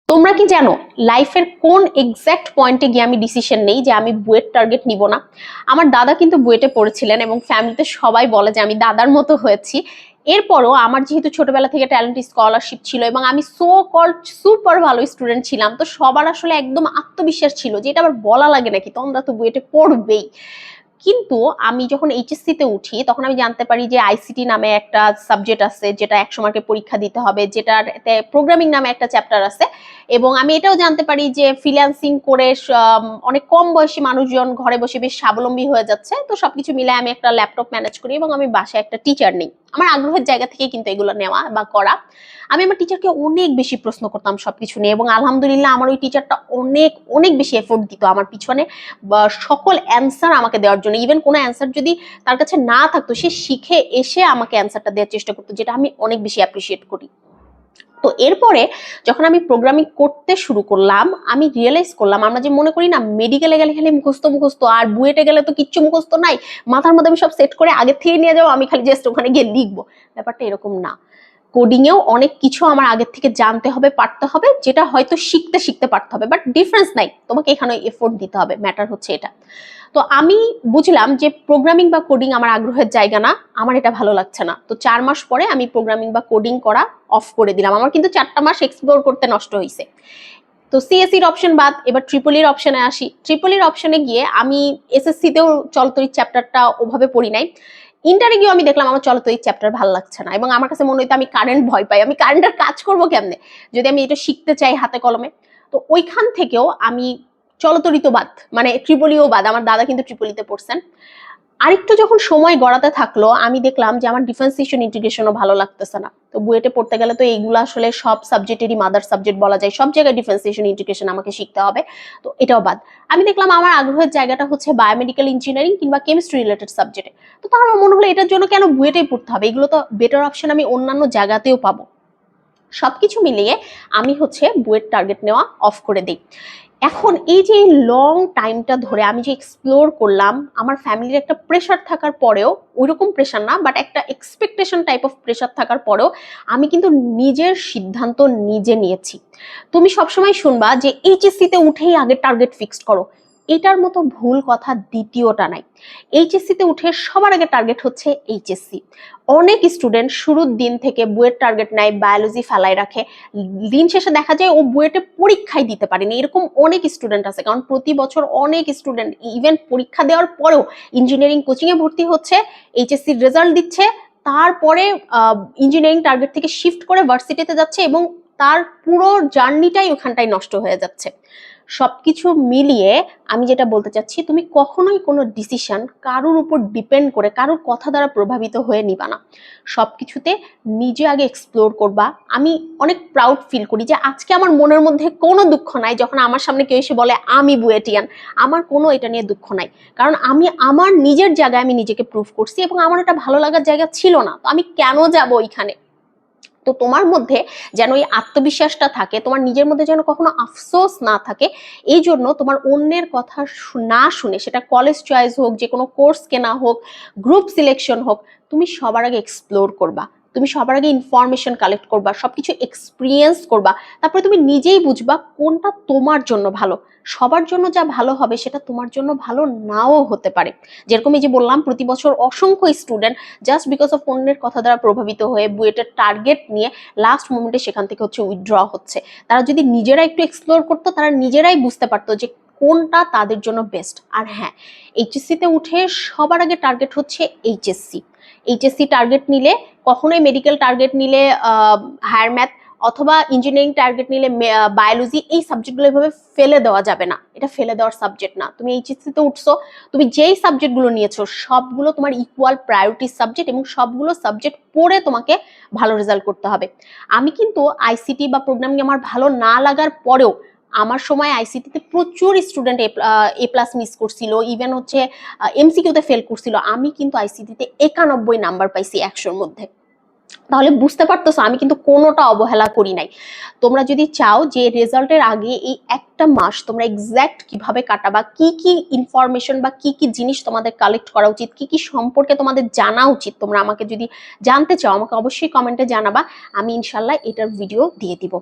তোমরা কি জানো লাইফের কোন এক্সাক্ট পয়েন্টে গিয়ে আমি ডিসিশন নেই যে আমি বুয়েট টার্গেট নিব না? আমার দাদা কিন্তু বুয়েটে পড়েছিলেন এবং ফ্যামিলিতে সবাই বলে যে আমি দাদার মতো হয়েছি। এরপরও আমার যেহেতু ছোটবেলা থেকে ট্যালেন্ট স্কলারশিপ ছিল এবং আমি সো কল্ড সুপার ভালো স্টুডেন্ট ছিলাম, তো সবার আসলে একদম আত্মবিশ্বাস ছিল যে এটা আবার বলা লাগে নাকি, তোমরা তো বুয়েটে পড়বেই। কিন্তু আমি যখন এইচএসসি তে উঠি তখন আমি জানতে পারি যে আইসিটি নামে একটা সাবজেক্ট আছে যেটা 100 মার্কের পরীক্ষা দিতে হবে, যেটাতে প্রোগ্রামিং নামে একটা চ্যাপ্টার আছে। এবং আমি এটাও জানতে পারি যে ফ্রিল্যান্সিং করে অনেক কম বয়সী মানুষজন ঘরে বসে বেশ স্বাবলম্বী হয়ে যাচ্ছে। তো সবকিছু মিলে আমি একটা ল্যাপটপ ম্যানেজ করি এবং আমি বাসায় একটা টিচার নেই। আমার আগ্রহের জায়গা থেকে কিন্তু এগুলো নেওয়া বা করা। আমি আমার টিচারকে অনেক বেশি প্রশ্ন করতাম সবকিছু নিয়ে এবং আলহামদুলিল্লাহ আমার ওই টিচারটা অনেক অনেক বেশি এফোর্ট দিত আমার পিছনে সকল অ্যান্সার আমাকে দেওয়ার জন্য। ইভেন কোনো অ্যান্সার যদি তার কাছে না থাকতো, সে শিখে এসে আমাকে অ্যান্সারটা দেওয়ার চেষ্টা করতো, যেটা আমি অনেক বেশি অ্যাপ্রিসিয়েট করি। তো এরপরে যখন আমি প্রোগ্রামিং করতে শুরু করলাম, আমি রিয়েলাইজ করলাম আমরা যে মনে করি না মেডিকেলে গেলে খালি মুখস্থ মুখস্থ, আর বুয়েটে গেলে তো কিচ্ছু মুখস্থ নাই, মাথার মধ্যে আমি সব সেট করে আগে থেকে নিয়ে যাবো, আমি খালি জাস্ট ওখানে গিয়ে লিখবো। ব্যাপারটা এরকম না। কোডিং এও অনেক কিছু আমার আগে থেকে জানতে হবে, পারতে হবে, যেটা হয়তো শিখতে শিখতে পারতে হবে, বাট ডিফারেন্স নাই, তোমাকে এখানে এফোর্ট দিতে হবে, ম্যাটার হচ্ছে এটা। তো আমি বুঝলাম যে প্রোগ্রামিং বা কোডিং আমার আগ্রহের জায়গা না, আমার এটা ভালো লাগছে না। তো 4 মাস পরে আমি প্রোগ্রামিং বা কোডিং করা অফ করে দিলাম। আমার কিন্তু 4টা মাস এক্সপ্লোর করতে নষ্ট হয়েছে। তো সিএসসির অপশন বাদ, এবার ট্রিপলির অপশনে আসি। ট্রিপলির অপশনে গিয়ে আমি এসএসসি তেও চলতরিৎ চ্যাপ্টারটা ওভাবে পড়ি নাই। ইন্টারে গিয়ে আমি দেখলাম আমার চলতরিৎ চ্যাপ্টার ভালো লাগছে না এবং আমার কাছে মনে হইতো আমি কারেন্ট ভয় পাই, আমি কারেন্টের কাজ করবো কেমনে যদি আমি এটা শিখতে চাই হাতে কলমে। তো ওইখান থেকেও আমি চলতরিত বাদ, মানে ট্রিপলিও বাদ। আমার দাদা কিন্তু ট্রিপলিতে পড়ছেন। আরেকটু যখন সময় গড়াতে থাকলো আমি দেখলাম যে আমার ডিফারেন্সিয়েশন ইন্টিগ্রেশনও ভালো লাগতেছে না। তো বুয়েটে পড়তে গেলে তো এইগুলো আসলে সব সাবজেক্টেরই মাদার সাবজেক্ট বলা যায়, সব জায়গায় ডিফারেন্সিয়েশন ইন্টিগ্রেশন আমাকে শিখতে হবে। তো এটাও বাদ। আমি দেখলাম আমার আগ্রহের জায়গাটা হচ্ছে বায়োমেডিক্যাল ইঞ্জিনিয়ারিং কিংবা কেমিস্ট্রি রিলেটেড সাবজেক্টে। তো তার আমার মনে হলো এটার জন্য কেন বুয়েটেই পড়তে হবে, এগুলো তো বেটার অপশন আমি অন্যান্য জায়গাতেও পাবো। সবকিছু মিলিয়ে আমি হচ্ছে বুয়েট টার্গেট নেওয়া অফ করে দিই। এখন এই যে লং টাইমটা ধরে আমি যে এক্সপ্লোর করলাম, আমার ফ্যামিলির একটা প্রেশার থাকার পরেও, ওইরকম প্রেশার না বাট একটা এক্সপেকটেশন টাইপ অফ প্রেশার থাকার পরেও আমি কিন্তু নিজের সিদ্ধান্ত নিজে নিয়েছি। তুমি সবসময় শুনবা যে এইচএসসি তে উঠেই আগে টার্গেট ফিক্সড করো, এটার মতো ভুল কথা দ্বিতীয়টা নাই। এইচএসসি তে উঠে সবার আগে টার্গেট হচ্ছে এইচএসসি। অনেক স্টুডেন্ট শুরুর দিন থেকে বুয়েট টার্গেট নেয়, বায়োলজি ফেলায় রাখে, দিন শেষে দেখা যায় ও বুয়েটে পরীক্ষাই দিতে পারেনি। এরকম অনেক স্টুডেন্ট আছে, কারণ প্রতি বছর অনেক স্টুডেন্ট ইভেন পরীক্ষা দেওয়ার পরেও ইঞ্জিনিয়ারিং কোচিং এ ভর্তি হচ্ছে, এইচএসসির রেজাল্ট দিচ্ছে, তারপরে ইঞ্জিনিয়ারিং টার্গেট থেকে শিফট করে ভার্সিটিতে যাচ্ছে এবং তার পুরো জার্নিটাই ওখানটাই নষ্ট হয়ে যাচ্ছে। সবকিছু মিলিয়ে আমি যেটা বলতে চাচ্ছি, তুমি কখনোই কোনো ডিসিশন কারোর উপর ডিপেন্ড করে কারোর কথা দ্বারা প্রভাবিত হয়ে নিবা না। সবকিছুতে নিজে আগে এক্সপ্লোর করবা। আমি অনেক প্রাউড ফিল করি যে আজকে আমার মনের মধ্যে কোনো দুঃখ নাই যখন আমার সামনে কেউ এসে বলে আমি বুয়েটিয়ান। আমার কোনো এটা নিয়ে দুঃখ নাই, কারণ আমি আমার নিজের জায়গায় আমি নিজেকে প্রুভ করছি এবং আমার এটা ভালো লাগার জায়গা ছিল না, তো আমি কেন যাব ওইখানে। তো তোমার মধ্যে যেন এই আত্মবিশ্বাসটা থাকে, তোমার নিজের মধ্যে যেন কখনো আফসোস না থাকে। এই জন্য তোমার অন্যের কথা না শুনে, সেটা কলেজ চয়েস হোক, যে কোনো কোর্স কেনা হোক, গ্রুপ সিলেকশন হোক, তুমি সবার আগে এক্সপ্লোর করবা, তুমি সবার আগে ইনফরমেশন কালেক্ট করবা, সবকিছু এক্সপিরিয়েন্স করবা, তারপরে তুমি নিজেই বুঝবা কোনটা তোমার জন্য ভালো। সবার জন্য যা ভালো হবে সেটা তোমার জন্য ভালো নাও হতে পারে। যেরকম এই যে বললাম, প্রতি বছর অসংখ্য স্টুডেন্ট জাস্ট বিকজ অফ অন্যের কথা দ্বারা প্রভাবিত হয়ে বুয়েটের টার্গেট নিয়ে লাস্ট মোমেন্টে সেখান থেকে হচ্ছে উইথড্র হচ্ছে। তারা যদি নিজেরা একটু এক্সপ্লোর করতো, তারা নিজেরাই বুঝতে পারতো যে কোনটা তাদের জন্য বেস্ট। আর হ্যাঁ, এইচএসসি তে উঠে সবার আগে টার্গেট হচ্ছে এইচএসসি। এইচএসসি টার্গেট নিলে, কখনোই মেডিকেল টার্গেট নিলে, হায়ার ম্যাথ অথবা ইঞ্জিনিয়ারিং টার্গেট নিলে বায়োলজি, এই সাবজেক্টগুলো এভাবে ফেলে দেওয়া যাবে না। এটা ফেলে দেওয়ার সাবজেক্ট না। তুমি এইচএসসি তে উঠছো, তুমি যেই সাবজেক্টগুলো নিয়েছো সবগুলো তোমার ইকুয়াল প্রায়োরিটি সাবজেক্ট এবং সবগুলো সাবজেক্ট পড়ে তোমাকে ভালো রেজাল্ট করতে হবে। আমি কিন্তু আইসিটি বা প্রোগ্রামিং আমার ভালো না লাগার পরেও, আমার সময় আইসিটিতে প্রচুর স্টুডেন্ট এ প্লাস মিস করছিল, ইভেন হচ্ছে এমসিকিউতে ফেল করছিল। আমি কিন্তু আইসিটিতে 91 নাম্বার পাইছি 100-র মধ্যে। তাহলে বুঝতে পারতেছো আমি কিন্তু কোনোটা অবহেলা করি নাই। তোমরা যদি চাও যে রেজাল্টের আগে এই একটা মাস তোমরা এক্সাক্ট কিভাবে কাটাবা, কি কি ইনফরমেশন বা কি কি জিনিস তোমাদের কালেক্ট করা উচিত, কি কি সম্পর্কে তোমাদের জানা উচিত, তোমরা আমাকে যদি জানতে চাও আমাকে অবশ্যই কমেন্টে জানাবা। আমি ইনশাল্লাহ এটার ভিডিও দিয়ে দিব।